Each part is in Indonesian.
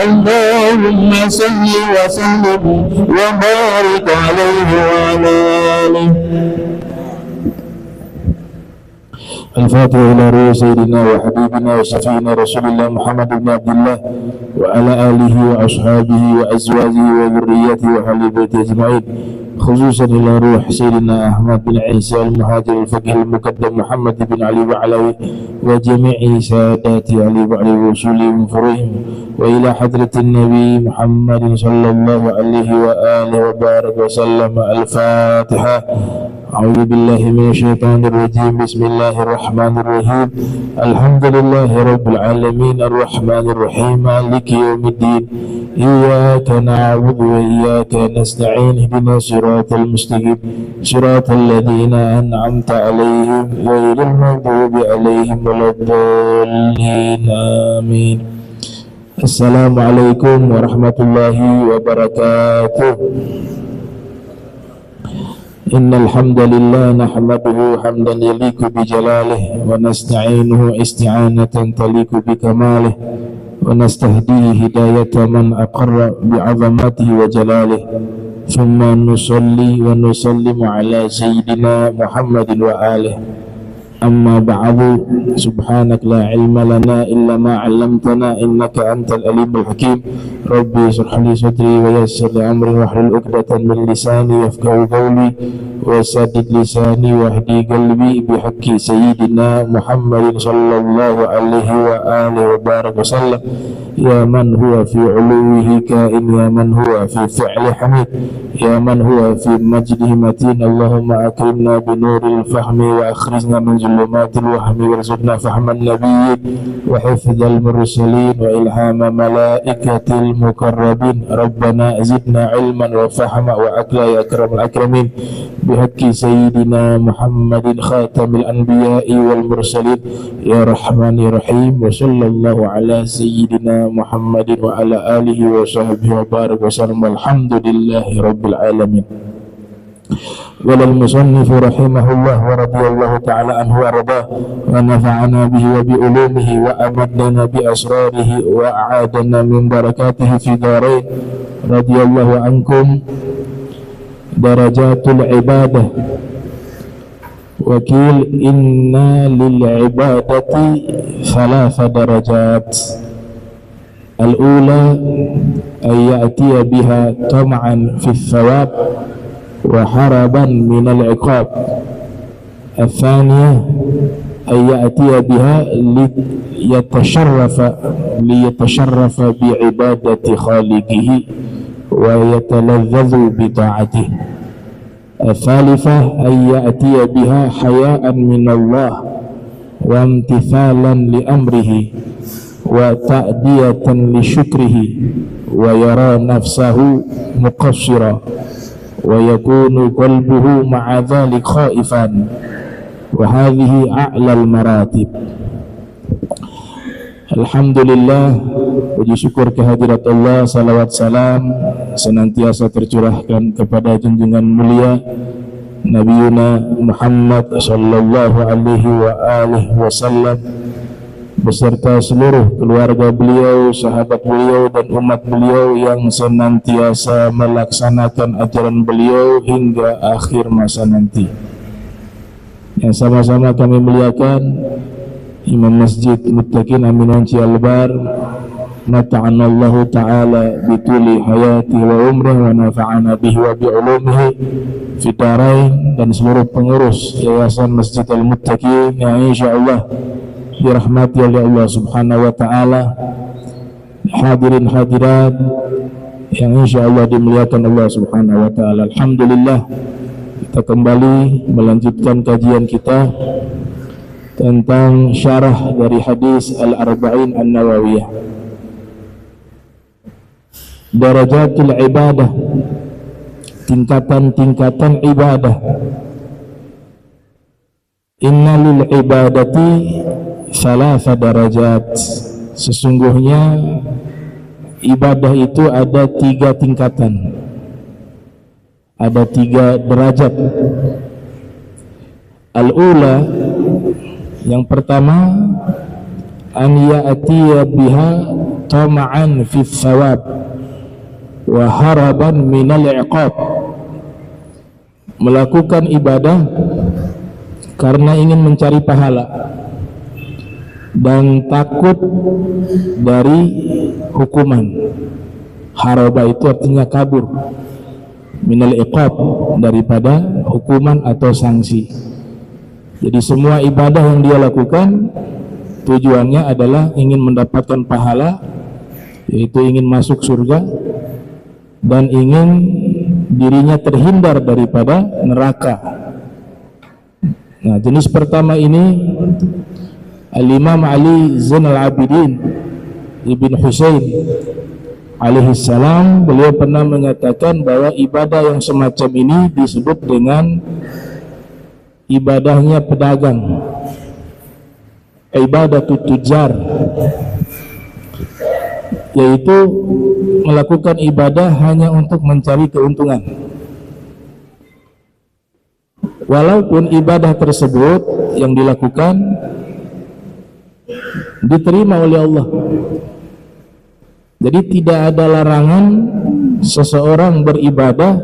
اللهم صل وسلم وبارك عليه وعلى آله. الفاتحة إلى روح سيدنا وحبيبنا وشفينا رسول الله محمد بن عبد الله وعلى آله وأصحابه وأزواجه وذريته وأهل بيته أجمعين، خصوصا إلى روح سيدنا أحمد بن عيسى المهاجر الفقيه المقدم محمد بن علي بعلوي وجميع سادات علي بعلوي وصولهم وفروعهم، وإلى حضرة النبي محمد صلى الله عليه وآله وبارك وسلم. الفاتحة. أعوذ بالله من الشيطان الرجيم. بسم الله الرحمن الرحيم. الحمد لله رب العالمين الرحمن الرحيم مالك يوم الدين. إياك نعبد وإياك نستعين. اهدنا الصراط المستقيم صراط الذين أنعمت عليهم غير المغضوب عليهم ولا الضالين. آمين. Assalamualaikum warahmatullahi wabarakatuh. Innal hamdalillah nahmaduhu hamdan yaliku bi jalalihi wa nasta'inuhu isti'anatan taliku bi kamalih ونستهديه هداية من أقر بعظمته وجلاله ثم نصلي ونسلم على سيدنا محمد وآله أما بعد سبحانك لا علم لنا إلا ما علمتنا إنك أنت الأليم الحكيم ربي اشرح لي صدري ويسر لي أمري واحلل عقدة من لساني يفقهوا قولي وسدد لساني واهدي قلبي بحق سيدنا محمد صلى الله عليه وآله وبارك وسلم يا من هو في علوه كائن يا من هو في فعل حميد يا من هو في مجده متين اللهم أكرمنا بنور الفهم وأخرجنا من ظلمات الوهم وارزقنا فهم النبيين وحفظ المرسلين وإلهام ملائكة المقربين ربنا زدنا علما وفهما وأكلا يا أكرم الأكرمين بحق سيدنا محمد خاتم الأنبياء والمرسلين يا رحمن يا رحيم وصلى الله على سيدنا محمد وعلى آله وصحبه وبارك وسلم والحمد لله رب العالمين. قال المصنف رحمه الله ورضي الله تعالى عنه وارضاه ونفعنا به وبعلومه وأمدنا بأسراره وأعادنا من بركاته في دارين. رضي الله عنكم. Darajatul ibadah. Wakil inna lil ibadati thalatha darajat. Al-ula ay ya'tiya biha tam'an fi thawab wa haraban min al-iqab. Al-thaniyah ay ya'tiya biha liyatasharrafa bi ibadati khaliqihi wa yataladhdhu bi ta'atihi. Al-thalithah ay ya'tiya biha haya'an min Allah wa imtithalan li amrihi wa ta'diyatan li syukrihi wa yara nafsahu muqassira wa yakunu qalbuhu ma'a dhalik khaifan wa hadhihi a'lal maratib. Alhamdulillah, puji syukur kehadirat Allah, salawat salam senantiasa tercurahkan kepada junjungan mulia Nabiuna Muhammad sallallahu alaihi wa alihi wasallam beserta seluruh keluarga beliau, sahabat beliau dan umat beliau yang senantiasa melaksanakan ajaran beliau hingga akhir masa nanti. Yang sama-sama kami muliakan Imam Masjid Muttaqin Aminun Cialbar, mata'anallahu ta'ala bituli hayati wa umrih wa nafa'ana bihi wa bi'ulumihi fitarain, dan seluruh pengurus Yayasan Masjid Al-Muttaqin yang insyaallah dirahmati oleh Allah subhanahu wa ta'ala, hadirin hadirat yang insyaallah dimuliakan Allah subhanahu wa ta'ala. Alhamdulillah, kita kembali melanjutkan kajian kita tentang syarah dari hadis Al-Arba'in An-Nawawiyah. Darajatul ibadah, tingkatan-tingkatan ibadah. Inna lil ibadati thalatha darajat. Sesungguhnya ibadah itu ada 3 tingkatan, ada 3 derajat. Al-ula, yang pertama, an ya'tiya biha tama'an fi thawab wa haraban minal iqab. Melakukan ibadah karena ingin mencari pahala dan takut dari hukuman. Haraba itu artinya kabur, minal iqab, daripada hukuman atau sanksi. Jadi semua ibadah yang dia lakukan tujuannya adalah ingin mendapatkan pahala, yaitu ingin masuk surga dan ingin dirinya terhindar daripada neraka. Nah, jenis pertama ini Al-Imam Ali Zainal Abidin Ibn Husain alaihi salam, beliau pernah mengatakan bahwa ibadah yang semacam ini disebut dengan ibadahnya pedagang, ibadatut tujar, yaitu melakukan ibadah hanya untuk mencari keuntungan, walaupun ibadah tersebut yang dilakukan diterima oleh Allah, Jadi tidak ada larangan seseorang beribadah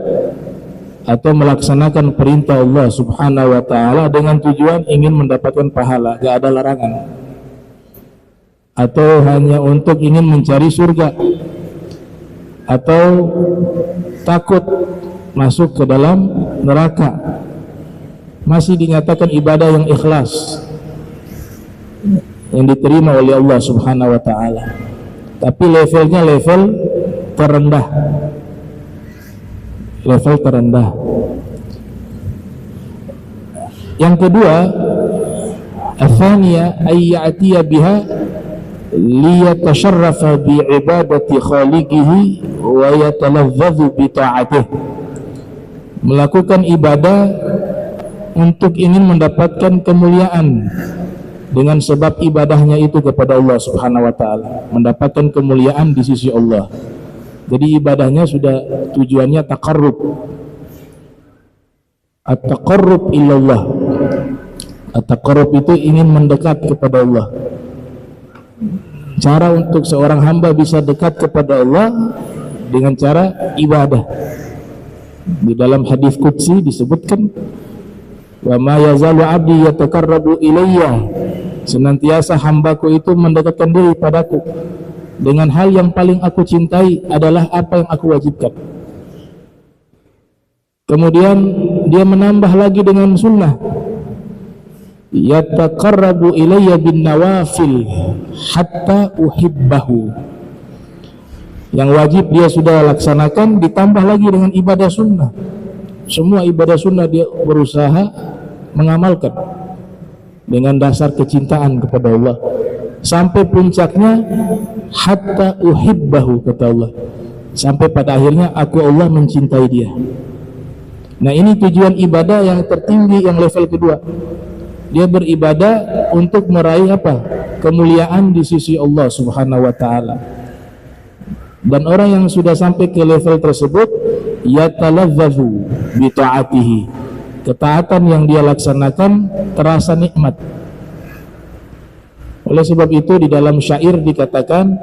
atau melaksanakan perintah Allah Subhanahu wa ta'ala dengan tujuan ingin mendapatkan pahala, gak ada larangan. Atau hanya untuk ingin mencari surga, atau takut masuk ke dalam neraka, masih dinyatakan ibadah yang ikhlas, yang diterima oleh Allah Subhanahu wa ta'ala. Tapi levelnya level terendah, level terendah. Yang kedua, athaniya ayyatiya biha liyatasharrafa bi'ibadati khaliqihi wa yatalazzazu bi ta'atihi, melakukan ibadah untuk ingin mendapatkan kemuliaan dengan sebab ibadahnya itu kepada Allah Subhanahu wa ta'ala, mendapatkan kemuliaan di sisi Allah. Jadi ibadahnya sudah tujuannya taqarrub, at-taqarrub ilallah. At-taqarrub itu ingin mendekat kepada Allah. Cara untuk seorang hamba bisa dekat kepada Allah dengan cara ibadah. Di dalam hadis qudsi disebutkan, wa ma yazalu abdi yataqarrabu ilayya, senantiasa hambaku itu mendekatkan diri padaku dengan hal yang paling aku cintai adalah apa yang aku wajibkan. Kemudian dia menambah lagi dengan sunnah, yataqarrabu ilayya bin nawafil hatta uhibbahu. Yang wajib dia sudah laksanakan, ditambah lagi dengan ibadah sunnah. Semua ibadah sunnah dia berusaha mengamalkan dengan dasar kecintaan kepada Allah, sampai puncaknya hatta uhibbahu, kata Allah, sampai pada akhirnya aku Allah mencintai dia. Nah, ini tujuan ibadah yang tertinggi, yang level kedua. Dia beribadah untuk meraih apa? Kemuliaan di sisi Allah Subhanahu wa ta'ala. Dan orang yang sudah sampai ke level tersebut, yatalazzazu bi ta'atihi, ketaatan yang dia laksanakan terasa nikmat. Oleh sebab itu di dalam syair dikatakan,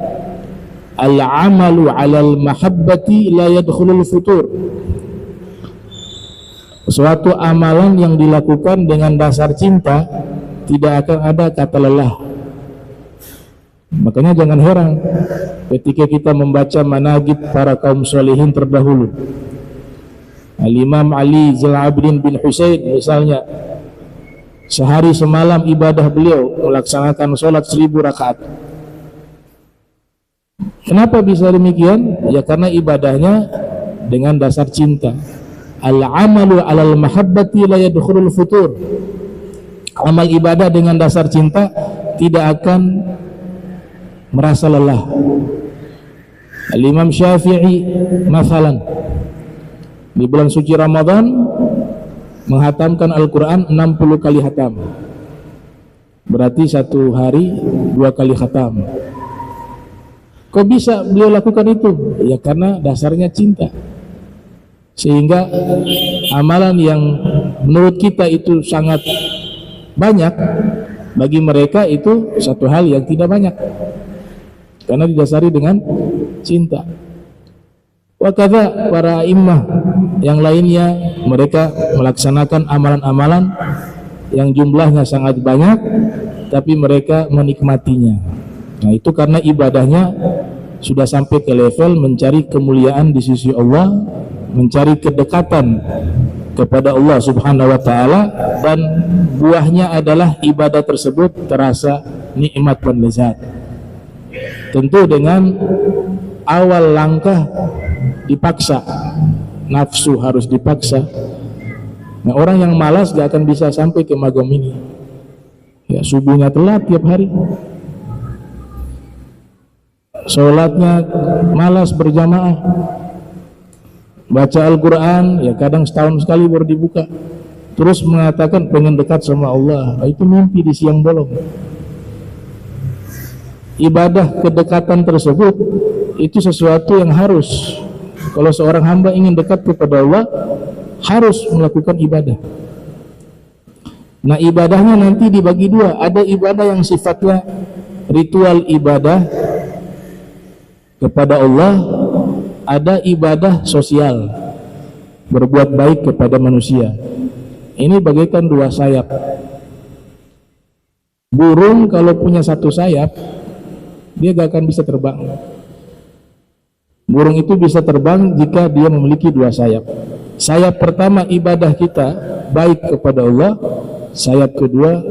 al-amalu 'alal mahabbati la yadkhulul futur. Suatu amalan yang dilakukan dengan dasar cinta tidak akan ada kata lelah. Makanya jangan heran ketika kita membaca manaqib para kaum sholihin terdahulu. Al-Imam Ali Zainal Abidin bin Husain misalnya, sehari semalam ibadah beliau melaksanakan sholat 1000 rakaat. Kenapa bisa demikian? Ya karena ibadahnya dengan dasar cinta. Al-amalu 'alal mahabbati la yadkhulul futur. Amal ibadah dengan dasar cinta tidak akan merasa lelah. Al-Imam Syafi'i masalan di bulan suci Ramadan menghatamkan Al-Quran 60 kali khatam. Berarti satu hari 2 kali khatam. Kok bisa beliau lakukan itu? Ya karena dasarnya cinta. Sehingga amalan yang menurut kita itu sangat banyak, bagi mereka itu satu hal yang tidak banyak, karena didasari dengan cinta. Wakadha para imam yang lainnya, mereka melaksanakan amalan-amalan yang jumlahnya sangat banyak, tapi mereka menikmatinya. Nah, itu karena ibadahnya sudah sampai ke level mencari kemuliaan di sisi Allah, mencari kedekatan kepada Allah Subhanahu wa ta'ala, dan buahnya adalah ibadah tersebut terasa nikmat dan lezat. Tentu dengan awal langkah dipaksa, nafsu harus dipaksa. Nah, orang yang malas gak akan bisa sampai ke magam ini. Ya, subuhnya telat tiap hari, sholatnya malas berjamaah, baca Al-Quran ya kadang setahun sekali baru dibuka, terus mengatakan pengen dekat sama Allah. Itu mimpi di siang bolong. Ibadah kedekatan tersebut itu sesuatu yang harus, kalau seorang hamba ingin dekat kepada Allah, harus melakukan ibadah. Nah, ibadahnya nanti dibagi dua. Ada ibadah yang sifatnya ritual ibadah, kepada Allah, ada ibadah sosial, berbuat baik kepada manusia. Ini bagaikan dua sayap. Burung kalau punya satu sayap, dia gak akan bisa terbang. Burung itu bisa terbang jika dia memiliki dua sayap. Sayap pertama ibadah kita baik kepada Allah, sayap kedua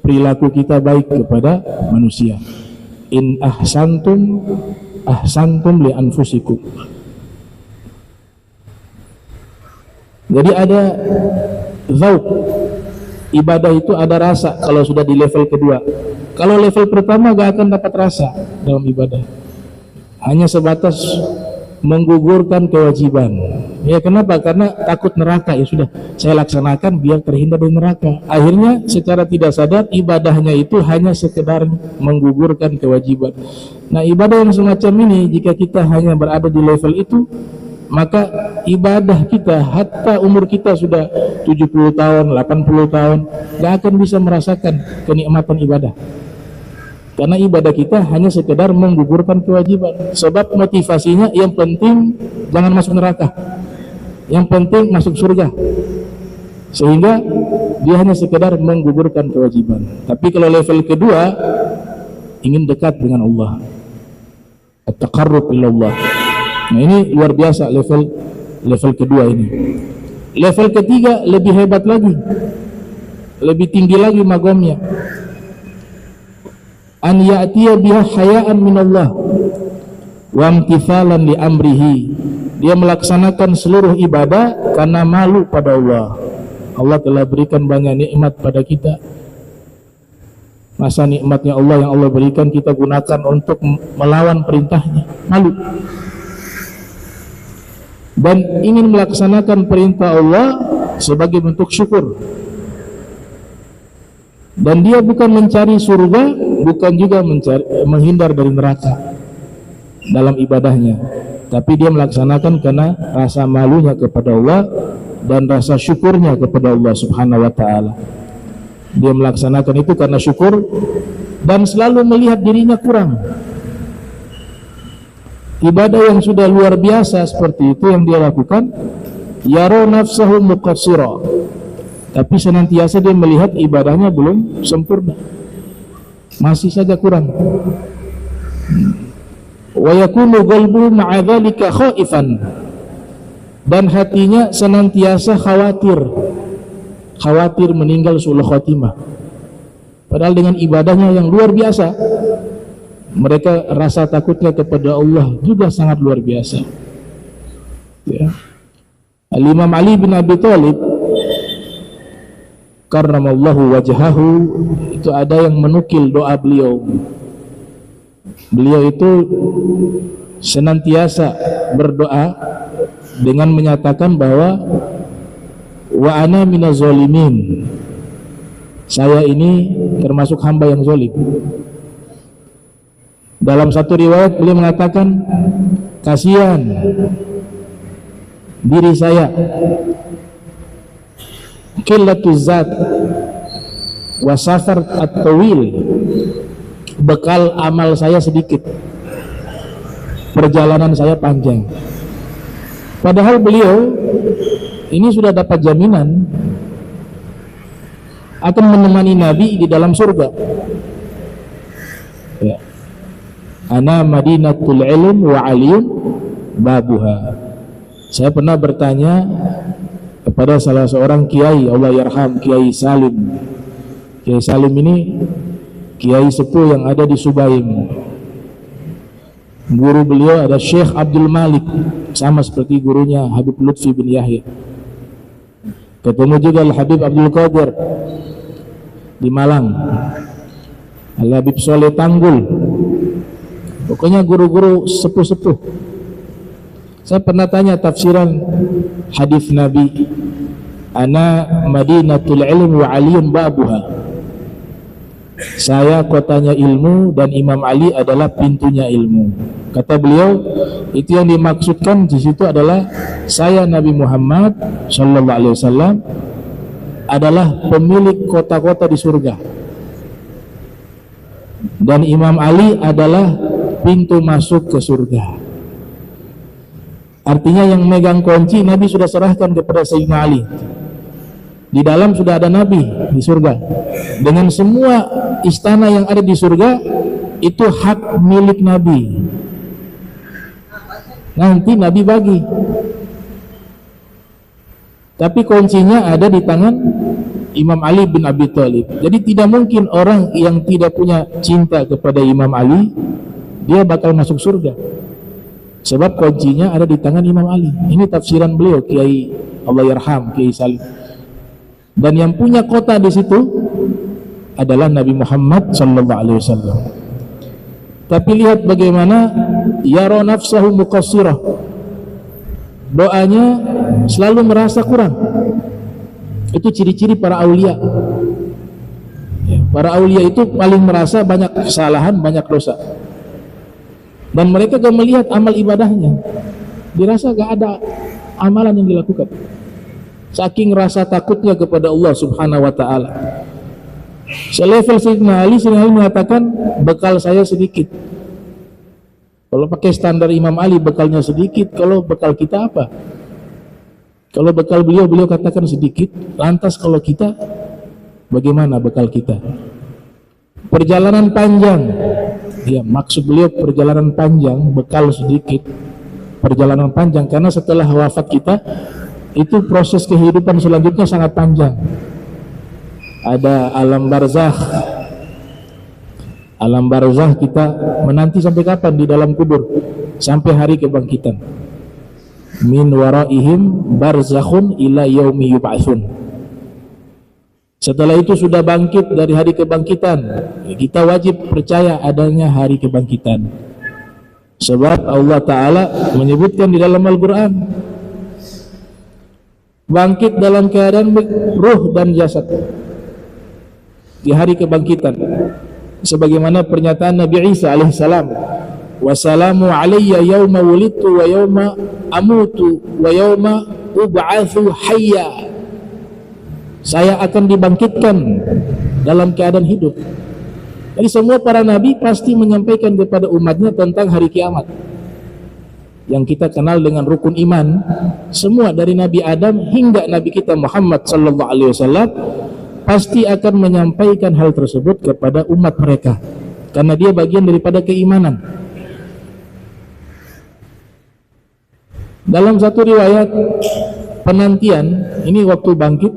perilaku kita baik kepada manusia. In ahsantum ahsantum li anfusikum. Jadi ada zauq, ibadah itu ada rasa kalau sudah di level kedua. Kalau level pertama gak akan dapat rasa dalam ibadah, hanya sebatas menggugurkan kewajiban. Ya kenapa? Karena takut neraka. Ya sudah, saya laksanakan biar terhindar dari neraka. Akhirnya secara tidak sadar ibadahnya itu hanya sekedar menggugurkan kewajiban. Nah, ibadah yang semacam ini jika kita hanya berada di level itu, maka ibadah kita hatta umur kita sudah 70 tahun, 80 tahun gak akan bisa merasakan kenikmatan ibadah. Karena ibadah kita hanya sekedar menggugurkan kewajiban. Sebab motivasinya yang penting jangan masuk neraka, yang penting masuk surga. Sehingga dia hanya sekedar menggugurkan kewajiban. Tapi kalau level kedua, ingin dekat dengan Allah, at-taqarrub ilallah. Nah ini luar biasa level kedua ini. Level ketiga lebih hebat lagi, lebih tinggi lagi magomnya. An ya'tiya biha hayaan minallah wa imtithalan li amrihi. Dia melaksanakan seluruh ibadah karena malu pada Allah. Allah telah berikan banyak nikmat pada kita. Masa nikmatnya Allah yang Allah berikan kita gunakan untuk melawan perintahnya? Malu. Dan ingin melaksanakan perintah Allah sebagai bentuk syukur. Dan dia bukan mencari surga, bukan juga menghindar dari neraka dalam ibadahnya, tapi dia melaksanakan karena rasa malunya kepada Allah dan rasa syukurnya kepada Allah Subhanahu wa ta'ala. Dia melaksanakan itu karena syukur dan selalu melihat dirinya kurang. Ibadah yang sudah luar biasa seperti itu yang dia lakukan, yara nafsahu muqassira, tapi senantiasa dia melihat ibadahnya belum sempurna, masih saja kurang. Wa yakunu qalbuhu ma'a dzalika khaifan, dan hatinya senantiasa khawatir meninggal su'ul khatimah. Padahal dengan ibadahnya yang luar biasa, mereka rasa takutnya kepada Allah juga sangat luar biasa. Ya. Al-Imam Ali bin Abi Thalib karramallahu wajhahu, itu ada yang menukil doa beliau. Beliau itu senantiasa berdoa dengan menyatakan bahwa wa ana minaz zalimin, saya ini termasuk hamba yang zalim. Dalam satu riwayat beliau mengatakan, kasihan diri saya, qillatuz zat wa safar at-tawil, bekal amal saya sedikit, perjalanan saya panjang. Padahal beliau ini sudah dapat jaminan akan menemani Nabi di dalam surga. Ya. Ana madinatul ilm wa aliyun babuha. Saya pernah bertanya kepada salah seorang kiai, Allah yarham, Kiai Salim. Kiai Salim ini kiai sepuh yang ada di Subaim. Guru beliau ada Syekh Abdul Malik, sama seperti gurunya Habib Lutfi bin Yahya. Ketemu juga Al-Habib Abdul Qadir di Malang, Al-Habib Soleh Tanggul. Pokoknya guru-guru sepuh-sepuh. Saya pernah tanya tafsiran hadis Nabi, ana madinatul ilm wa aliyun babuha. Saya kotanya ilmu dan Imam Ali adalah pintunya ilmu. Kata beliau, itu yang dimaksudkan di situ adalah saya Nabi Muhammad sallallahu alaihi wasallam adalah pemilik kota-kota di surga, dan Imam Ali adalah pintu masuk ke surga. Artinya yang megang kunci Nabi sudah serahkan kepada Sayyidina Ali. Di dalam sudah ada Nabi di surga. Dengan semua istana yang ada di surga itu hak milik Nabi. Nanti Nabi bagi. Tapi kuncinya ada di tangan Imam Ali bin Abi Thalib. Jadi tidak mungkin orang yang tidak punya cinta kepada Imam Ali dia bakal masuk surga. Sebab kuncinya ada di tangan Imam Ali. Ini tafsiran beliau, Kiai Allahyarham, Kiai Salim. Dan yang punya kota di situ adalah Nabi Muhammad SAW. Tapi lihat bagaimana yara nafsahu muqassirah. Doanya selalu merasa kurang. Itu ciri-ciri para aulia. Para aulia itu paling merasa banyak kesalahan, banyak dosa. Dan mereka gak melihat amal ibadahnya. Dirasa gak ada amalan yang dilakukan. Saking rasa takutnya kepada Allah Subhanahu wa ta'ala. Selevel Sayyidina Ali mengatakan bekal saya sedikit. Kalau pakai standar Imam Ali bekalnya sedikit, kalau bekal kita apa? Kalau bekal beliau katakan sedikit. Lantas kalau kita, bagaimana bekal kita? Perjalanan panjang. Ya, maksud beliau perjalanan panjang, bekal sedikit. Perjalanan panjang karena setelah wafat kita itu proses kehidupan selanjutnya sangat panjang. Ada alam barzakh. Alam barzakh kita menanti sampai kapan di dalam kubur? Sampai hari kebangkitan. Min waraihim barzakhun ila yaumi yub'atsun. Setelah itu sudah bangkit dari hari kebangkitan, kita wajib percaya adanya hari kebangkitan. Sebab Allah Ta'ala menyebutkan di dalam Al-Quran, bangkit dalam keadaan ruh dan jasad di hari kebangkitan. Sebagaimana pernyataan Nabi Isa alaihissalam, wassalamu alayya yawma wulidtu wa yawma amutu wa yawma ub'atsu hayya. Saya akan dibangkitkan dalam keadaan hidup. Jadi semua para nabi pasti menyampaikan kepada umatnya tentang hari kiamat. Yang kita kenal dengan rukun iman, semua dari Nabi Adam hingga Nabi kita Muhammad sallallahu alaihi wasallam pasti akan menyampaikan hal tersebut kepada umat mereka. Karena dia bagian daripada keimanan. Dalam satu riwayat penantian, ini waktu bangkit,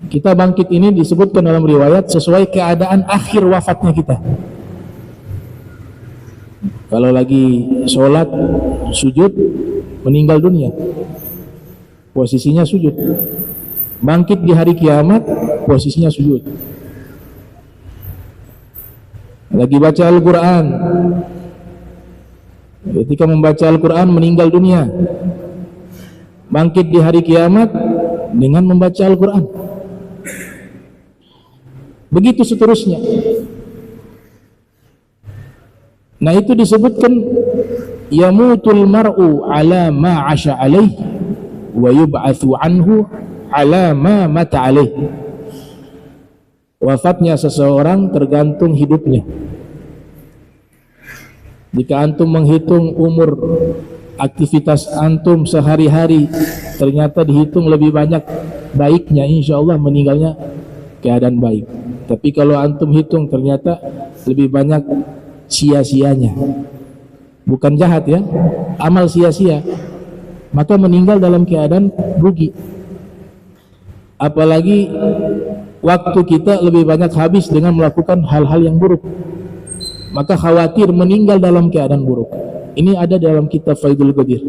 kita bangkit ini disebutkan dalam riwayat sesuai keadaan akhir wafatnya kita. Kalau lagi sholat, sujud, meninggal dunia, posisinya sujud. Bangkit di hari kiamat, posisinya sujud. Lagi baca Al-Quran, ketika membaca Al-Quran meninggal dunia. Bangkit di hari kiamat dengan membaca Al-Quran. Begitu seterusnya. Nah itu disebutkan yamutul mar'u ala ma 'asha alaih wa yub'atsu anhu ala ma mata alaih. Wafatnya seseorang tergantung hidupnya. Jika antum menghitung umur aktivitas antum sehari-hari, ternyata dihitung lebih banyak baiknya, insya Allah meninggalnya keadaan baik. Tapi kalau antum hitung ternyata lebih banyak sia-sianya, bukan jahat ya, amal sia-sia, maka meninggal dalam keadaan rugi. Apalagi waktu kita lebih banyak habis dengan melakukan hal-hal yang buruk, maka khawatir meninggal dalam keadaan buruk. Ini ada dalam kitab Faidul Qadir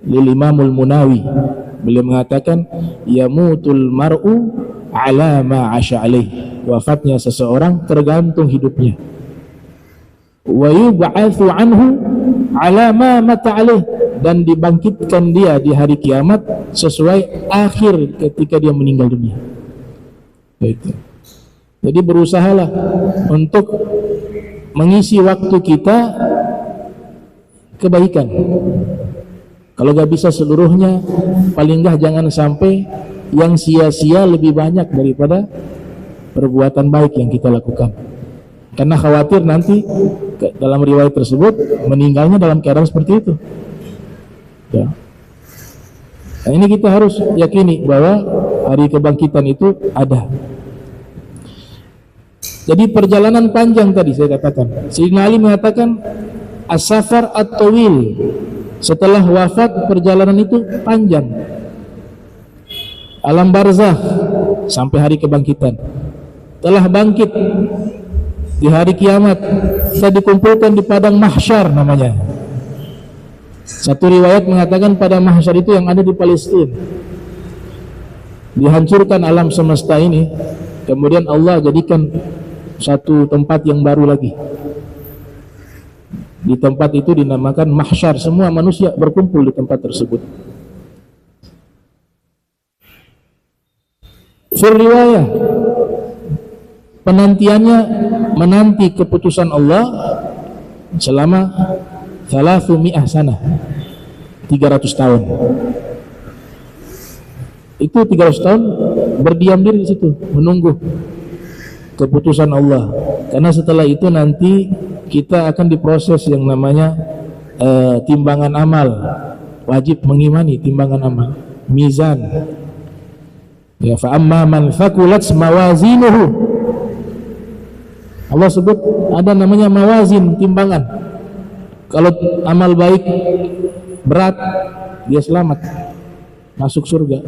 lil Imamul Munawi. Beliau mengatakan yamutul mar'u ala ma 'asha alaih. Wafatnya seseorang tergantung hidupnya. Wa yub'atsu anhu ala ma mata alaih, dan dibangkitkan dia di hari kiamat sesuai akhir ketika dia meninggal dunia. Itu. Jadi berusahalah untuk mengisi waktu kita kebaikan. Kalau gak bisa seluruhnya, paling gak jangan sampai yang sia-sia lebih banyak daripada perbuatan baik yang kita lakukan. karena khawatir nanti dalam riwayat tersebut meninggalnya dalam keadaan seperti itu. Ya. Nah, ini kita harus yakini bahwa hari kebangkitan itu ada. Jadi perjalanan panjang tadi saya katakan. Sayyidina Ali mengatakan as-safar at-tawil, setelah wafat perjalanan itu panjang. Alam barzakh sampai hari kebangkitan. Telah bangkit di hari kiamat, kita dikumpulkan di padang mahsyar namanya. Satu riwayat mengatakan pada mahsyar itu yang ada di Palestina. Dihancurkan alam semesta ini, kemudian Allah jadikan satu tempat yang baru lagi. Di tempat itu dinamakan mahsyar, semua manusia berkumpul di tempat tersebut. Fir riwayah, penantiannya menanti keputusan Allah selama 300 sana, 300 tahun. Itu 300 tahun berdiam diri di situ menunggu keputusan Allah. Karena setelah itu nanti kita akan diproses yang namanya timbangan amal. Wajib mengimani timbangan amal, mizan. Ya, fa amma man thaqulat mawazinuhu. Allah sebut ada namanya mawazin, timbangan. Kalau amal baik berat, dia selamat, masuk surga.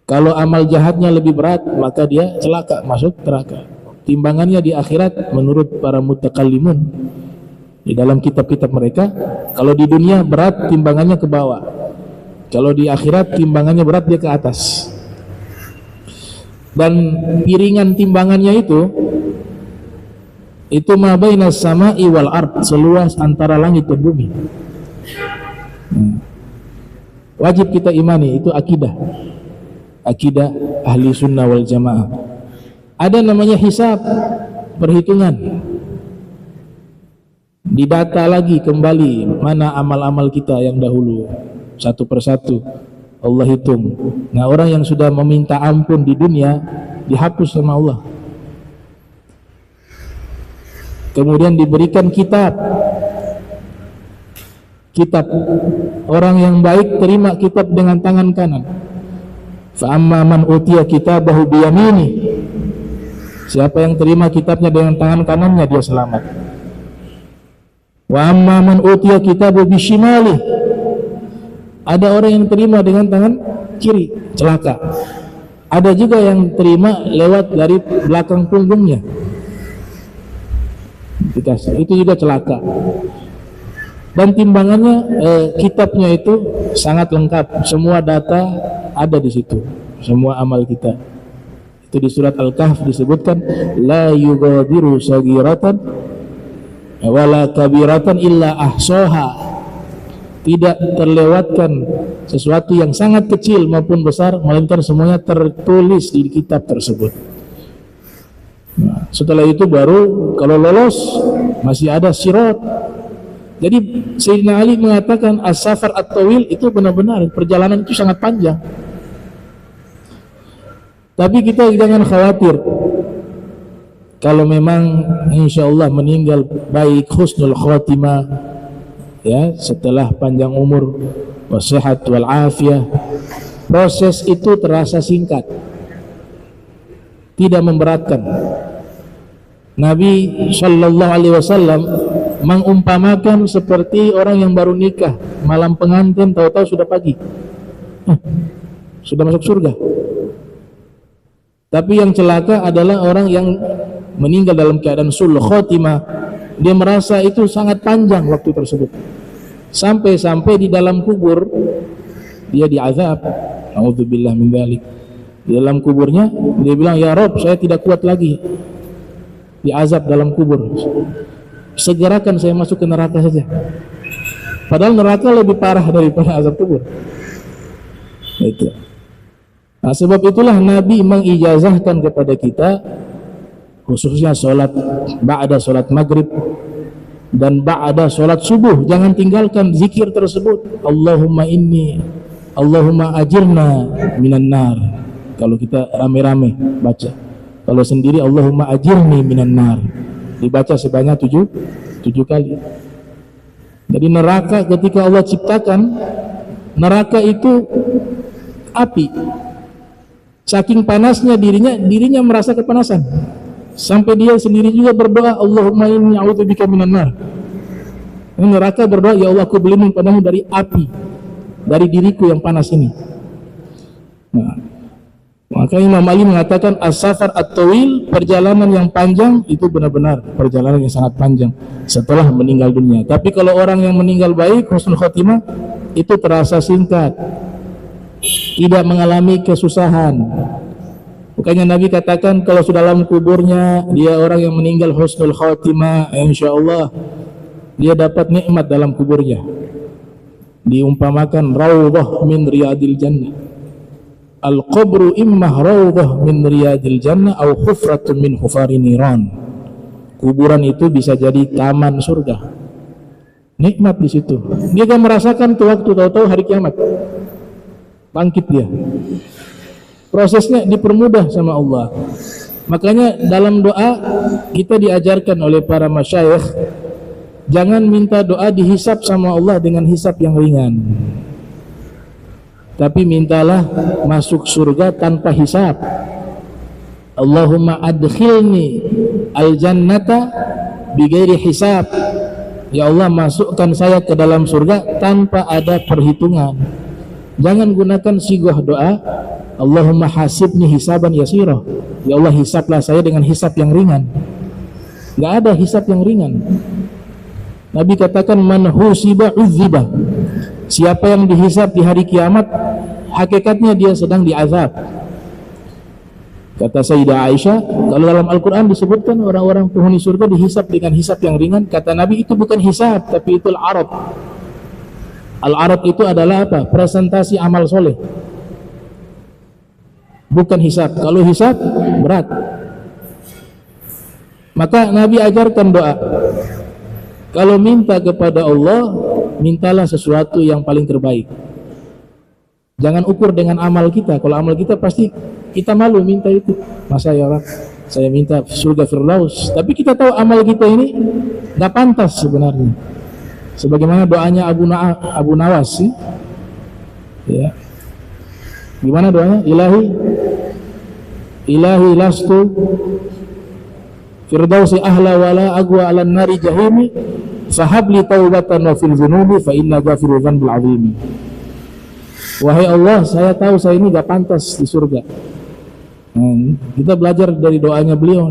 Kalau amal jahatnya lebih berat, maka dia celaka, masuk neraka. Timbangannya di akhirat menurut para mutakallimun di dalam kitab-kitab mereka, kalau di dunia berat timbangannya ke bawah, kalau di akhirat timbangannya berat dia ke atas. Dan piringan timbangannya itu ma bainas sama'i wal ard, seluas antara langit dan bumi. Wajib kita imani, itu akidah ahli sunnah wal jamaah. Ada namanya hisab, perhitungan, didata lagi kembali mana amal-amal kita yang dahulu, satu persatu Allah hitung. Nah, orang yang sudah meminta ampun di dunia dihapus sama Allah, kemudian diberikan kitab. Orang yang baik terima kitab dengan tangan kanan. Fa amma man utiya kitabahu biyamini, siapa yang terima kitabnya dengan tangan kanannya dia selamat. Wa amma man utiya kitabahu bishimali, ada orang yang terima dengan tangan kiri, celaka. Ada juga yang terima lewat dari belakang punggungnya, itu juga celaka. Dan timbangannya, kitabnya itu sangat lengkap, semua data ada di situ, semua amal kita. Itu di surat Al-Kahf disebutkan, la yughadiru saghiratan wala kabiratan illa ahsaha, tidak terlewatkan sesuatu yang sangat kecil maupun besar, melainkan semuanya tertulis di kitab tersebut. Nah, setelah itu baru kalau lolos masih ada sirat. Jadi Sayyidina Ali mengatakan as-safar at-tawil itu benar-benar perjalanan itu sangat panjang. Tapi kita jangan khawatir kalau memang insya Allah meninggal baik, husnul khatimah, ya, setelah panjang umur, wasihat wal afiyah. Proses itu terasa singkat, tidak memberatkan. Nabi Shallallahu Alaihi Wasallam mengumpamakan seperti orang yang baru nikah, malam pengantin tahu-tahu sudah pagi, sudah masuk surga. Tapi yang celaka adalah orang yang meninggal dalam keadaan sul khotimah. Dia merasa itu sangat panjang waktu tersebut, sampai-sampai di dalam kubur dia diazab. A'udzubillah min dzalik. Di dalam kuburnya dia bilang, ya Rob, saya tidak kuat lagi diazab dalam kubur, segerakan saya masuk ke neraka saja. Padahal neraka lebih parah daripada azab kubur. Itu. Nah, sebab itulah Nabi mengijazahkan kepada kita, khususnya sholat ba'da sholat maghrib dan ba'da sholat subuh, jangan tinggalkan zikir tersebut. Allahumma ajirna minan nar. Kalau kita rame-rame baca, kalau sendiri Allahumma ajirni minan nar, dibaca sebanyak 7 kali. Jadi neraka ketika Allah ciptakan, neraka itu api. Saking panasnya dirinya merasa kepanasan. Sampai dia sendiri juga berdoa, Allahumma inni a'udzubika minan nar. Neraka berdoa, ya Allah, aku berlindung padamu dari api, dari diriku yang panas ini. Nah, maka Imam Ali mengatakan as-safar at-tawil, perjalanan yang panjang itu benar-benar perjalanan yang sangat panjang setelah meninggal dunia. Tapi kalau orang yang meninggal baik, husnul khotimah, itu terasa singkat, tidak mengalami kesusahan. Makanya Nabi katakan kalau sudah dalam kuburnya dia orang yang meninggal husnul khotimah, insyaallah dia dapat nikmat dalam kuburnya. Diumpamakan raudhah min riyadil jannah. Al-qabru imma raudhah min riyadil jannah au hufratun min hufari niran. Kuburan itu bisa jadi taman surga. Nikmat di situ. Dia akan merasakan tuh waktu tahu-tahu hari kiamat. Bangkit dia. Prosesnya dipermudah sama Allah. Makanya dalam doa kita diajarkan oleh para masyayikh, jangan minta doa dihisab sama Allah dengan hisab yang ringan, tapi mintalah masuk surga tanpa hisab. Allahumma adkhilni al-jannata bighairi hisab. Ya Allah, masukkan saya ke dalam surga tanpa ada perhitungan. Jangan gunakan sigah doa Allahumma hasibni hisaban yasirah. Ya Allah, hisablah saya dengan hisab yang ringan. Gak ada hisab yang ringan. Nabi katakan man husiba udziba. Siapa yang dihisab di hari kiamat, hakikatnya dia sedang diazab. Kata Sayyidah Aisyah, kalau dalam Al-Quran disebutkan orang-orang penghuni surga dihisab dengan hisab yang ringan, kata Nabi itu bukan hisab, tapi itu al-arad. Al-arad itu adalah apa? Presentasi amal soleh, bukan hisab. Kalau hisab berat. Maka Nabi ajarkan doa, kalau minta kepada Allah, mintalah sesuatu yang paling terbaik. Jangan ukur dengan amal kita. Kalau amal kita pasti kita malu minta itu. Masa ya Allah, saya minta surga Firdaus, tapi kita tahu amal kita ini gak pantas sebenarnya. Sebagaimana doanya Abu Nawas sih. Ya. Gimana doanya? Ilahi lastu Firdausi ahla wala agwa ala nari jahimi fahabli taubatan wa fil zunubi fa inna ghafiru dzanbil azimi. Wahai Allah, saya tahu saya ini gak pantas di surga. Kita belajar dari doanya beliau.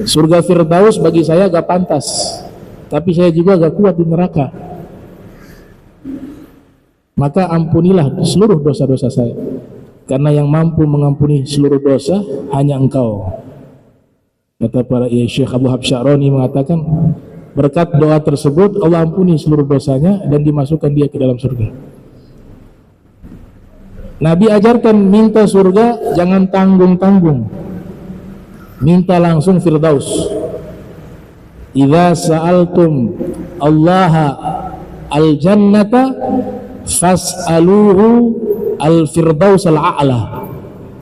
Surga Firdaus bagi saya gak pantas, tapi saya juga gak kuat di neraka. Maka ampunilah seluruh dosa-dosa saya, karena yang mampu mengampuni seluruh dosa hanya Engkau. Kata para Syekh Abu Habsyaroni mengatakan, berkat doa tersebut Allah ampuni seluruh dosanya dan dimasukkan dia ke dalam surga. Nabi ajarkan minta surga jangan tanggung-tanggung, minta langsung Firdaus. Idza sa'altum Allaha al-jannata fas'aluhu al-firdaus al-a'la.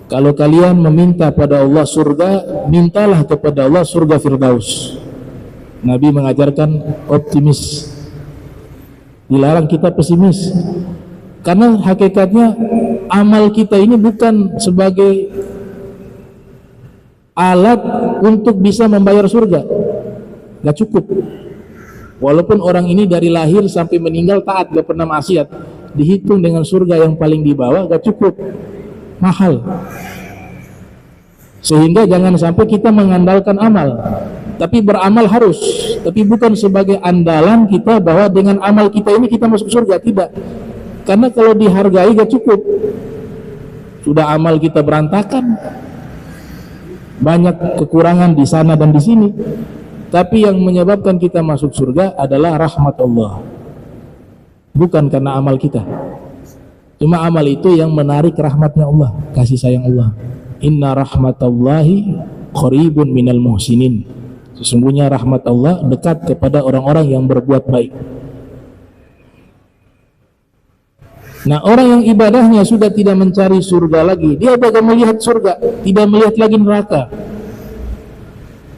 Kalau kalian meminta pada Allah surga, mintalah kepada Allah surga Firdaus. Nabi mengajarkan optimis, dilarang kita pesimis. Karena hakikatnya amal kita ini bukan sebagai alat untuk bisa membayar surga. Gak cukup. Walaupun orang ini dari lahir sampai meninggal taat, gak pernah maksiat, dihitung dengan surga yang paling di bawah, gak cukup, mahal. Sehingga jangan sampai kita mengandalkan amal, tapi beramal harus, tapi bukan sebagai andalan kita bahwa dengan amal kita ini kita masuk surga, tidak. Karena kalau dihargai gak cukup. Sudah amal kita berantakan, banyak kekurangan di sana dan di sini, tapi yang menyebabkan kita masuk surga adalah rahmat Allah, bukan karena amal kita. Cuma amal itu yang menarik rahmatnya Allah, kasih sayang Allah. Inna rahmatallahi qaribun minal muhsinin. Sesungguhnya rahmat Allah dekat kepada orang-orang yang berbuat baik. Nah, orang yang ibadahnya sudah tidak mencari surga lagi, dia bakal melihat surga, tidak melihat lagi neraka.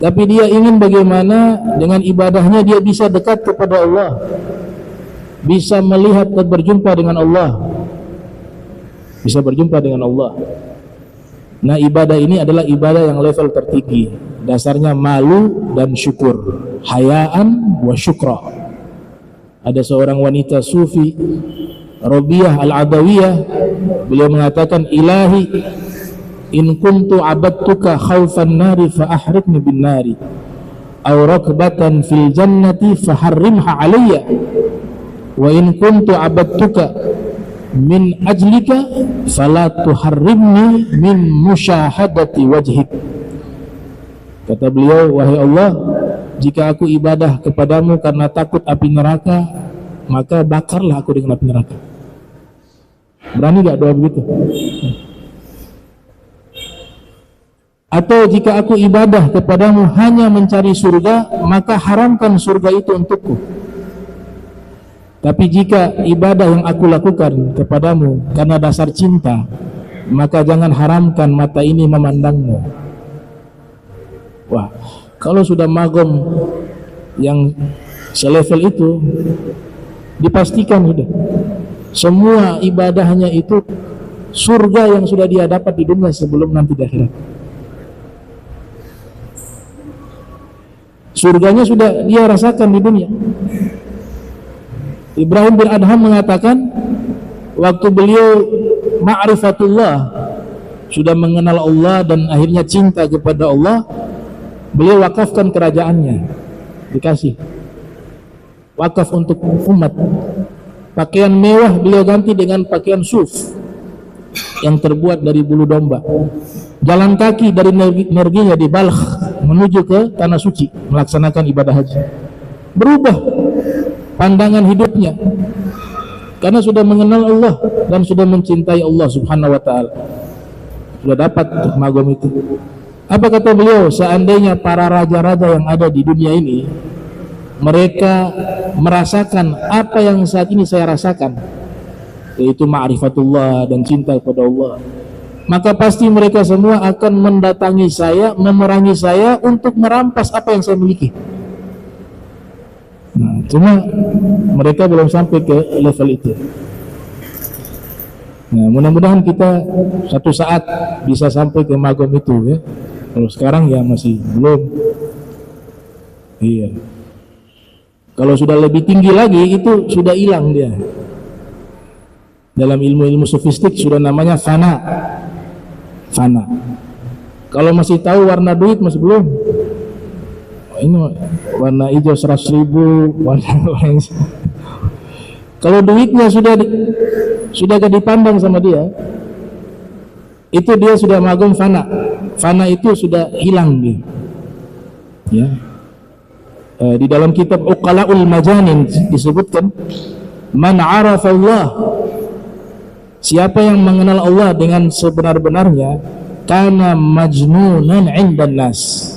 tapi dia ingin bagaimana dengan ibadahnya dia bisa dekat kepada Allah, bisa melihat dan berjumpa dengan Allah, bisa berjumpa dengan Allah. Nah, ibadah ini adalah ibadah yang level tertinggi, dasarnya malu dan syukur, hayaan wa syukra. Ada seorang wanita sufi, Rabiah Al-Adawiyah, beliau mengatakan, ilahi in kuntu abadtuka khawfan nari fa ahrikni bin nari aw rakbatan fil jannati fa harrimha alayya wa in kuntu abadtuka min ajlika fala tuharrimni min musyahadati wajhik. Kata beliau, wahai Allah, jika aku ibadah kepadamu karena takut api neraka, maka bakarlah aku dengan api neraka. Berani gak doa begitu? Atau jika aku ibadah kepadamu hanya mencari surga, maka haramkan surga itu untukku. Tapi jika ibadah yang aku lakukan kepadamu karena dasar cinta, maka jangan haramkan mata ini memandangmu. Wah, kalau sudah magom yang selevel itu, dipastikan sudah semua ibadahnya itu surga yang sudah dia dapat di dunia sebelum nanti di akhirat. Surganya sudah dia rasakan di dunia. Ibrahim bin Adham mengatakan, waktu beliau ma'rifatullah, sudah mengenal Allah dan akhirnya cinta kepada Allah, beliau wakafkan kerajaannya, dikasih wakaf untuk umat. Pakaian mewah beliau ganti dengan pakaian suf yang terbuat dari bulu domba. Jalan kaki dari Nerginya di Balkh menuju ke tanah suci melaksanakan ibadah haji. Berubah pandangan hidupnya karena sudah mengenal Allah dan sudah mencintai Allah Subhanahu wa ta'ala. Sudah dapat magom itu. Apa kata beliau? Seandainya para raja-raja yang ada di dunia ini mereka merasakan apa yang saat ini saya rasakan, yaitu ma'rifatullah dan cinta kepada Allah, maka pasti mereka semua akan mendatangi saya, memerangi saya untuk merampas apa yang saya miliki. Nah, cuma mereka belum sampai ke level itu. Nah, mudah-mudahan kita satu saat bisa sampai ke magom itu ya. Kalau sekarang ya masih belum. Iya. Kalau sudah lebih tinggi lagi itu sudah hilang dia. Dalam ilmu-ilmu sofistik sudah namanya fana. Fana. Kalau masih tahu warna duit masih belum. Ini warna hijau 100.000, warna kalau duitnya sudah gak dipandang sama dia, itu dia sudah magum fana. Fana itu sudah hilang dia. Ya. Di dalam kitab Uqalaul Majanin disebutkan, man arafa Allah, siapa yang mengenal Allah dengan sebenar-benarnya, kana majnunan 'indan nas,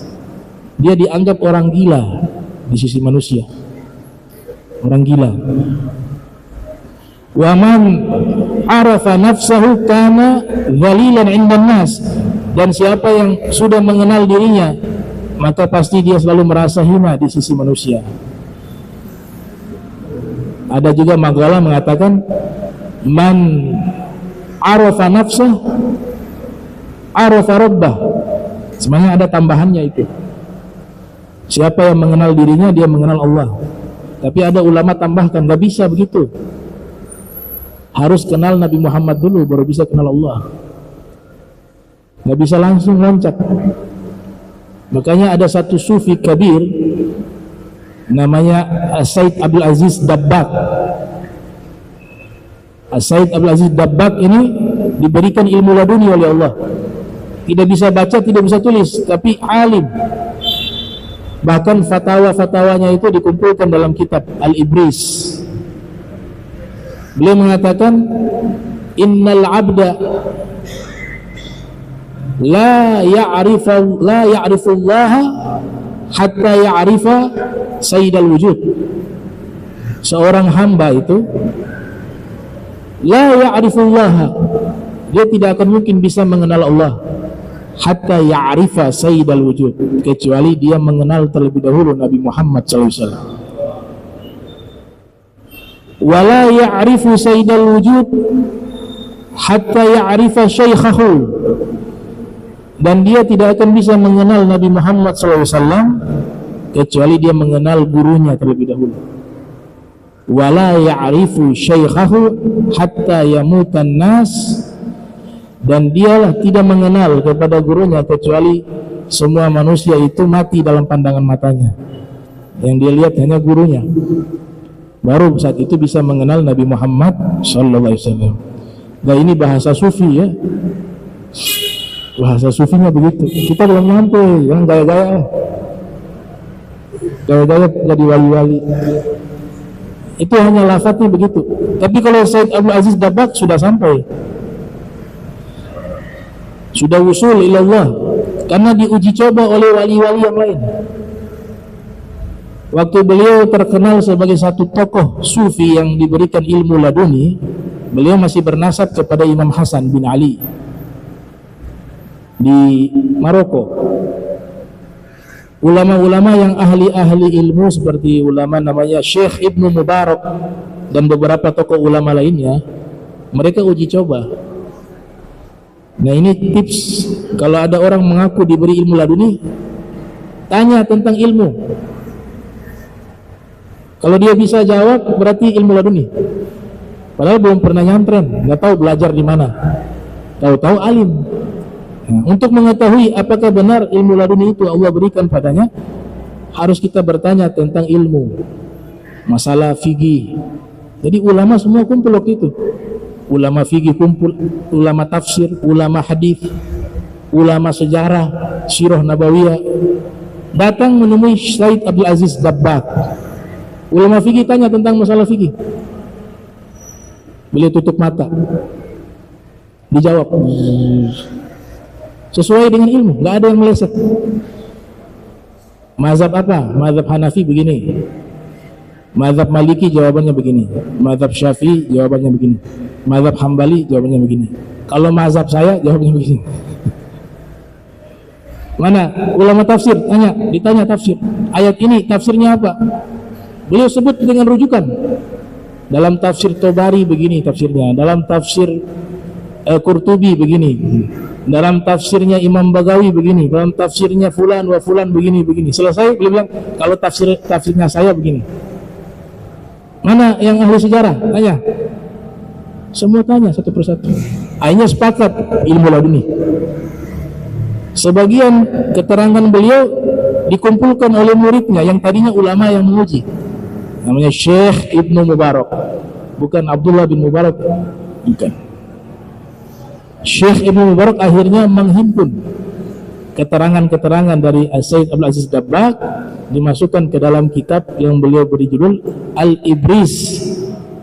dia dianggap orang gila di sisi manusia, orang gila. Wa man arafa nafsahu kana dhalilan 'indan nas, dan siapa yang sudah mengenal dirinya, maka pasti dia selalu merasa hina di sisi manusia. Ada juga maqalah mengatakan, man arafa nafsah arafa rabbah. Sebenarnya ada tambahannya itu. Siapa yang mengenal dirinya, dia mengenal Allah. Tapi ada ulama tambahkan, gak bisa begitu. Harus kenal Nabi Muhammad dulu, baru bisa kenal Allah. Gak bisa langsung loncat. Makanya ada satu sufi kabir, namanya Said Abdul Aziz Dabbaq. Said Abdul Aziz Dabbaq ini diberikan ilmu laduni oleh Allah. Tidak bisa baca, tidak bisa tulis, tapi alim. Bahkan fatwa-fatwanya itu dikumpulkan dalam kitab Al-Ibris. Beliau mengatakan, innal abda la ya'rifu Allah hatta ya'rifa sayyidal wujud. Seorang hamba itu la ya'rifu Allah, dia tidak akan mungkin bisa mengenal Allah hatta ya'rifa sayyidal wujud, kecuali dia mengenal terlebih dahulu Nabi Muhammad SAW. Wala ya'rifu sayyidal wujud hatta ya'rifa syaikhahu, dan dia tidak akan bisa mengenal Nabi Muhammad SAW kecuali dia mengenal gurunya terlebih dahulu. Wala ya'rifu syaikhahu hatta yamutan nas, dan dialah tidak mengenal kepada gurunya kecuali semua manusia itu mati dalam pandangan matanya. Yang dia lihat hanya gurunya. Baru saat itu bisa mengenal Nabi Muhammad SAW. Nah, ini bahasa sufi ya. Bahasa sufinya begitu. Kita belum nyampe, yang gaya-gaya. Gaya-gaya jadi wali-wali. Itu hanya lafadznya begitu. Tapi kalau Said Abdul Aziz Dabbagh sudah sampai, sudah wusul ilallah, karena diuji coba oleh wali-wali yang lain. Waktu beliau terkenal sebagai satu tokoh sufi yang diberikan ilmu laduni, beliau masih bernasab kepada Imam Hasan bin Ali di Maroko. Ulama-ulama yang ahli-ahli ilmu seperti ulama namanya Syekh Ibnu Mubarak dan beberapa tokoh ulama lainnya, mereka uji coba. Nah, ini tips kalau ada orang mengaku diberi ilmu laduni, tanya tentang ilmu. Kalau dia bisa jawab berarti ilmu laduni. Padahal belum pernah nyantren, nggak tahu belajar di mana. Tahu-tahu alim. Nah, untuk mengetahui apakah benar ilmu laduni itu Allah berikan padanya, harus kita bertanya tentang ilmu, masalah fikih. Jadi ulama semua kumpul waktu itu. Ulama fikih kumpul, ulama tafsir, ulama hadis, ulama sejarah, sirah nabawiyah, datang menemui Said Abdul Aziz Dabbagh. Ulama fikih tanya tentang masalah fikih, beliau tutup mata, dijawab sesuai dengan ilmu, nggak ada yang meleset. Mazhab apa? Mazhab Hanafi begini, mazhab Maliki jawabannya begini, mazhab Syafi'i jawabannya begini, mazhab Hambali jawabannya begini. Kalau mazhab saya jawabannya begini. Mana ulama tafsir? Ditanya tafsir. Ayat ini tafsirnya apa? Beliau sebut dengan rujukan. Dalam tafsir Tobari begini tafsirnya, dalam tafsir Qurtubi begini, dalam tafsirnya Imam Bagawi begini, dalam tafsirnya fulan wa fulan begini. Selesai beliau bilang, kalau tafsirnya saya begini. Mana yang ahli sejarah? Tanya. Semua tanya satu persatu. Akhirnya sepakat ilmu laduni. Sebagian keterangan beliau dikumpulkan oleh muridnya yang tadinya ulama yang menguji. Namanya Syekh Ibnu Mubarak. Bukan Abdullah bin Mubarak. Bukan. Syekh Ibnu Mubarak akhirnya menghimpun keterangan-keterangan dari Said Abdul Aziz Dabbagh, dimasukkan ke dalam kitab yang beliau beri judul Al-Ibris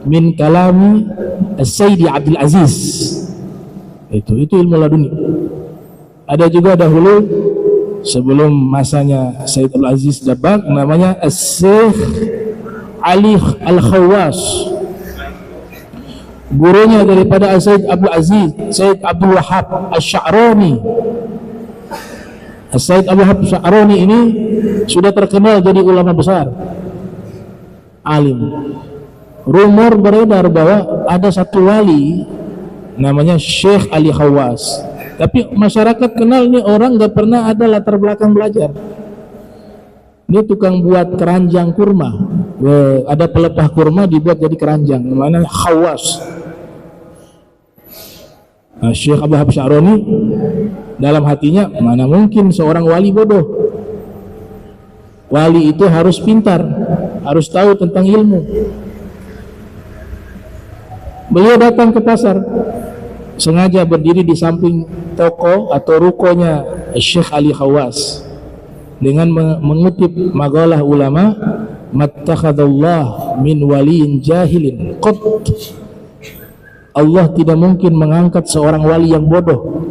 min Kalami Sayyidi Abdul Aziz. Itu ilmu laduni. Ada juga dahulu sebelum masanya Said Abdul Aziz Dabbagh, namanya Syekh Ali Al-Khawas, gurunya daripada Said Abdul Aziz, Said Abdul Wahab Asy-Sya'rani. Said Abdul Wahab Asy-Sya'rani ini sudah terkenal jadi ulama besar, alim. Rumor beredar bahwa ada satu wali namanya Syekh Ali Khawas, tapi masyarakat kenal ini orang nggak pernah ada latar belakang belajar. Dia tukang buat keranjang kurma, ada pelepah kurma dibuat jadi keranjang, namanya Khawas. Nah, Syekh Abdul Wahab Asy-Sya'rani dalam hatinya, mana mungkin seorang wali bodoh. Wali itu harus pintar, harus tahu tentang ilmu. Beliau datang ke pasar, sengaja berdiri di samping toko atau rukonya Syekh Ali Khawas dengan mengutip maqalah ulama, mattakhadallah min waliyin jahilin qat. Allah tidak mungkin mengangkat seorang wali yang bodoh.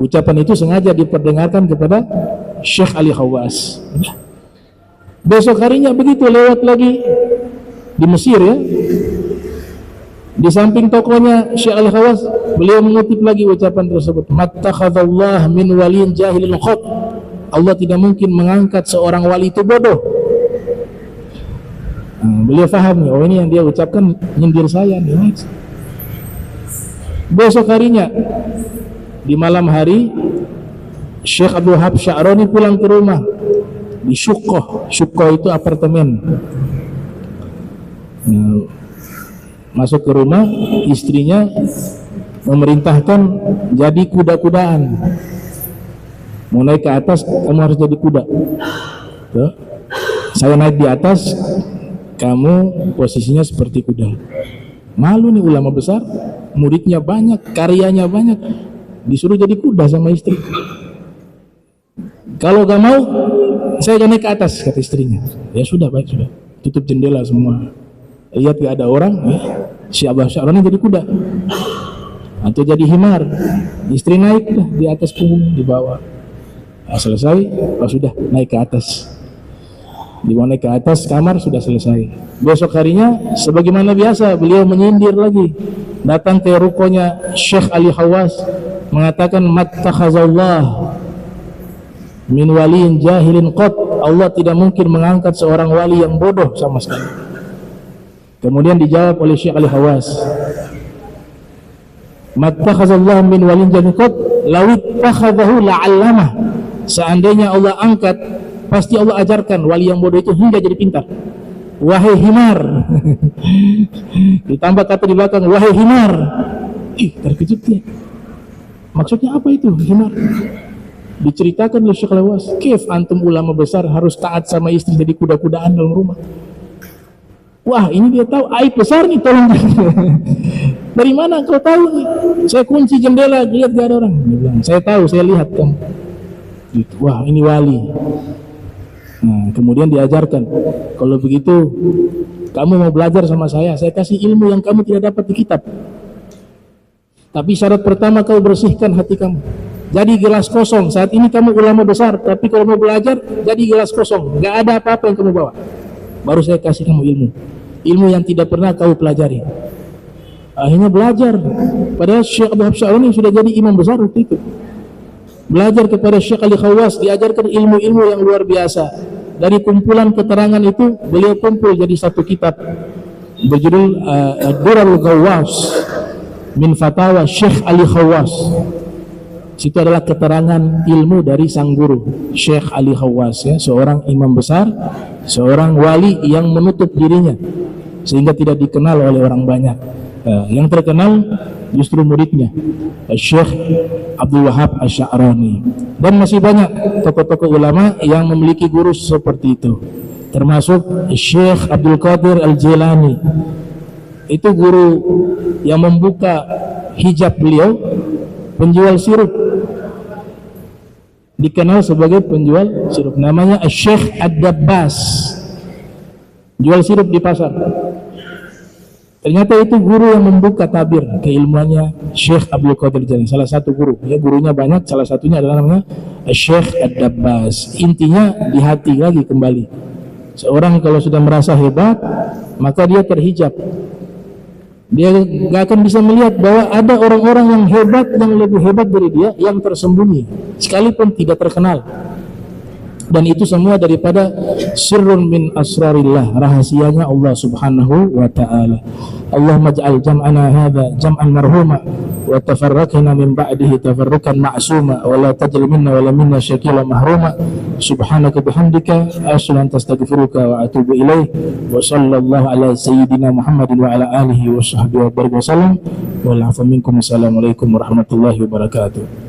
Ucapan itu sengaja diperdengarkan kepada Syekh Ali Khawas. Besok harinya begitu lewat lagi di Mesir ya, Di samping tokohnya Syekh Al-Khawas, beliau mengutip lagi ucapan tersebut, mattakhadallah min waliyin jahilin khot. Allah tidak mungkin mengangkat seorang wali itu bodoh. Beliau faham nih, oh ini yang dia ucapkan nyindir saya nih. Besok harinya di malam hari Syekh Abdul Wahab Sya'rani pulang ke rumah di Syukoh. Syukoh itu apartemen. Masuk ke rumah, istrinya memerintahkan jadi kuda-kudaan. Mau naik ke atas, kamu harus jadi kuda. Tuh. Saya naik di atas, kamu posisinya seperti kuda. Malu nih ulama besar, muridnya banyak, karyanya banyak, disuruh jadi kuda sama istri. Kalau gak mau, saya akan naik ke atas, kata istrinya. Ya sudah, baik sudah. Tutup jendela semua. Lihat gak ada orang, ya. Si Abah Sya'rani jadi kuda atau jadi himar. Istri naik dah di atas punggung, di bawah. Nah, selesai, oh sudah naik ke atas. Dibawa naik ke atas kamar, sudah selesai. Besok harinya sebagaimana biasa beliau menyindir lagi. Datang ke rukonya Syekh Ali Khawas, mengatakan mattakhazallah min waliyin jahilin qat. Allah tidak mungkin mengangkat seorang wali yang bodoh sama sekali. Kemudian dijawab oleh Syekh Ali Khawas, mattakhazallah min waliyin jahilin qat lawit takhadahu la'allamah. Seandainya Allah angkat, pasti Allah ajarkan wali yang bodoh itu hingga jadi pintar. Wahai himar. Ditambah kata di belakang, wahai himar. Terkejut dia. Maksudnya apa itu himar? Diceritakan oleh Syekh Al-Khawas, kif antum ulama besar harus taat sama istri jadi kuda-kudaan dalam rumah. Wah, ini dia tahu aib besar nih, tolong. Dari mana kau tahu nih? Saya kunci jendela, lihat gak ada orang. Dia bilang, saya tahu, saya lihat kamu. Gitu. Wah, ini wali. Nah, kemudian diajarkan, kalau begitu kamu mau belajar sama saya kasih ilmu yang kamu tidak dapat di kitab. Tapi syarat pertama kau bersihkan hati kamu. Jadi gelas kosong. Saat ini kamu ulama besar, tapi kalau mau belajar jadi gelas kosong, gak ada apa-apa yang kamu bawa. Baru saya kasih kamu ilmu. Ilmu yang tidak pernah kau pelajari. Akhirnya belajar. Padahal Syekh Abdul Wahab Sya'rani sudah jadi imam besar waktu itu. Belajar kepada Syekh Ali Khawas, diajarkan ilmu-ilmu yang luar biasa. Dari kumpulan keterangan itu, beliau kumpul jadi satu kitab berjudul Durarul Ghawwas min Fatawa Syekh Ali Khawas. Situ adalah keterangan ilmu dari sang guru Syekh Ali Khawas, ya, seorang imam besar, seorang wali yang menutup dirinya sehingga tidak dikenal oleh orang banyak. Yang terkenal justru muridnya Syekh Abdul Wahab Asy-Sya'rani. Dan masih banyak tokoh-tokoh ulama yang memiliki guru seperti itu, termasuk Syekh Abdul Qadir Al-Jilani. Itu guru yang membuka hijab beliau, penjual sirup, dikenal sebagai penjual sirup, namanya Syekh Ad-Dabbas, jual sirup di pasar. Ternyata itu guru yang membuka tabir keilmuannya Syekh Abdul Qadir Jilani, salah satu guru. Ya, gurunya banyak, salah satunya adalah namanya Syekh Ad-Dabbas. Intinya di hati lagi kembali. Seorang kalau sudah merasa hebat, maka dia terhijab. Dia gak akan bisa melihat bahwa ada orang-orang yang hebat, yang lebih hebat dari dia, yang tersembunyi, sekalipun tidak terkenal. Dan itu semua daripada sirrun min asrarillah, rahasianya Allah subhanahu wa ta'ala. Allahumma ja'al jam'ana hadha jam'an marhuma wa tafarraqna min ba'dihi tafarrukan ma'suma wa la tajal minna wa la minna syakila mahruma. Subhanaka bihamdika asyhadu an tastaghfiruka wa atubu ilaih. Wa sallallahu ala sayyidina Muhammadin wa ala alihi wa sahbihi wa barik wa sallam. Wa la'afu minkum. Assalamualaikum warahmatullahi wabarakatuh.